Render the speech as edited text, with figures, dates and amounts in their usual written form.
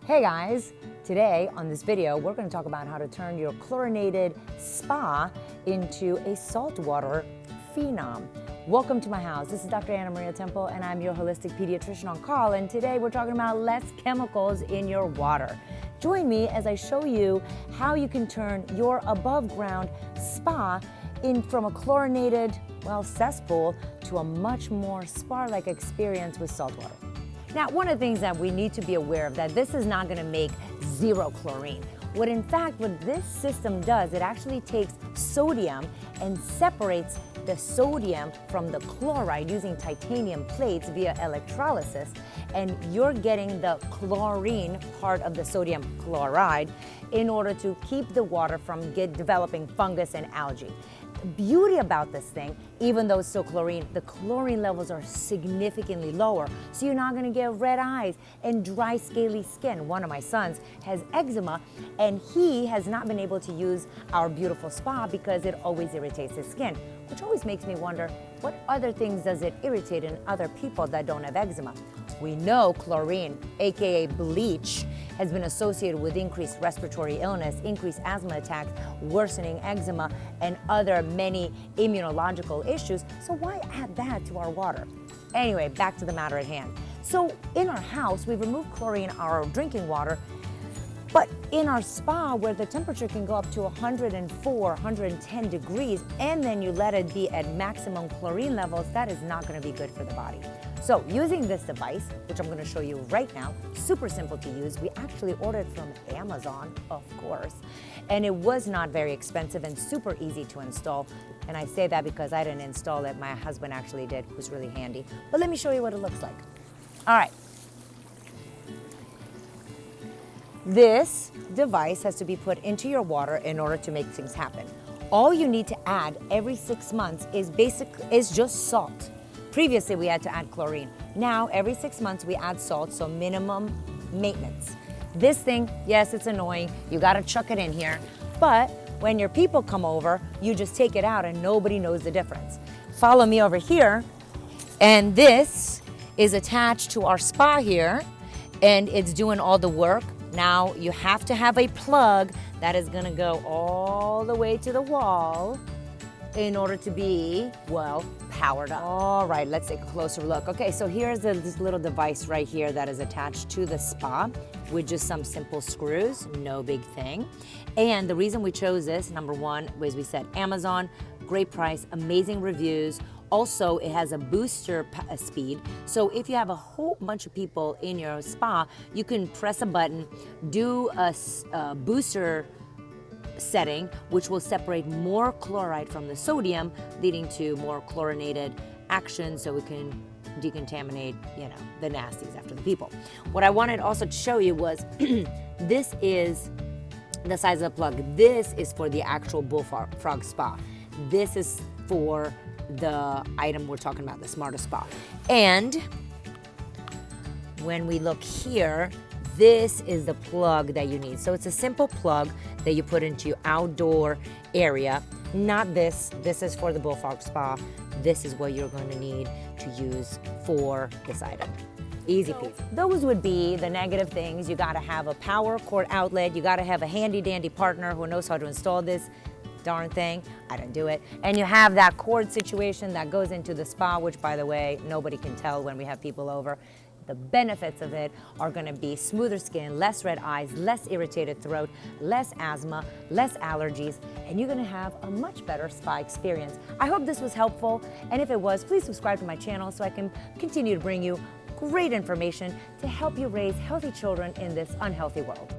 Hey guys, today on this video we're going to talk about how to turn your chlorinated spa into a saltwater phenom. Welcome to my house. This is Dr. Anna Maria Temple and I'm your holistic pediatrician on call, and today we're talking about less chemicals in your water. Join me as I show you how you can turn your above ground spa from a chlorinated, cesspool to a much more spa-like experience with saltwater. Now, one of the things that we need to be aware of that this is not going to make zero chlorine. What this system does, it actually takes sodium and separates the sodium from the chloride using titanium plates via electrolysis, and you're getting the chlorine part of the sodium chloride in order to keep the water from developing fungus and algae. The beauty about this thing, even though it's still chlorine, the chlorine levels are significantly lower, so you're not going to get red eyes and dry, scaly skin. One of my sons has eczema, and he has not been able to use our beautiful spa because it always irritates his skin, which always makes me wonder, what other things does it irritate in other people that don't have eczema? We know chlorine, aka bleach, has been associated with increased respiratory illness, increased asthma attacks, worsening eczema, and other many immunological issues. So why add that to our water? Anyway, back to the matter at hand. So in our house, we've removed chlorine in our drinking water, but in our spa, where the temperature can go up to 104, 110 degrees, and then you let it be at maximum chlorine levels, that is not going to be good for the body. So using this device, which I'm going to show you right now, super simple to use. We actually ordered from Amazon, of course, and it was not very expensive and super easy to install. And I say that because I didn't install it. My husband actually did, who's really handy. But let me show you what it looks like. All right. This device has to be put into your water in order to make things happen. All you need to add every 6 months is just salt. Previously, we had to add chlorine. Now, every 6 months, we add salt, so minimum maintenance. This thing, yes, it's annoying. You gotta chuck it in here. But when your people come over, you just take it out and nobody knows the difference. Follow me over here, and this is attached to our spa here, and it's doing all the work. Now, you have to have a plug that is gonna go all the way to the wall in order to be, powered up. All right, let's take a closer look. Okay, so here's this little device right here that is attached to the spa with just some simple screws, no big thing. And the reason we chose this, number one, as we said, Amazon, great price, amazing reviews. Also, it has a booster speed, so if you have a whole bunch of people in your spa, you can press a button, do a booster setting, which will separate more chloride from the sodium, leading to more chlorinated action, so we can decontaminate, the nasties after the people. What I wanted also to show you was this is the size of the plug. This is for the actual bullfrog spa. This is for the item we're talking about, the Smarter Spa. And when we look here, this is the plug that you need. So it's a simple plug that you put into your outdoor area. Not this. This is for the bullfrog spa. This is what you're going to need to use for this item. Easy peasy. Those would be the negative things. You got to have a power cord outlet. You got to have a handy dandy partner who knows how to install this darn thing. I didn't do it. And you have that cord situation that goes into the spa, which, by the way, nobody can tell when we have people over. The benefits of it are going to be smoother skin, less red eyes, less irritated throat, less asthma, less allergies, and you're going to have a much better spa experience. I hope this was helpful, and if it was, please subscribe to my channel so I can continue to bring you great information to help you raise healthy children in this unhealthy world.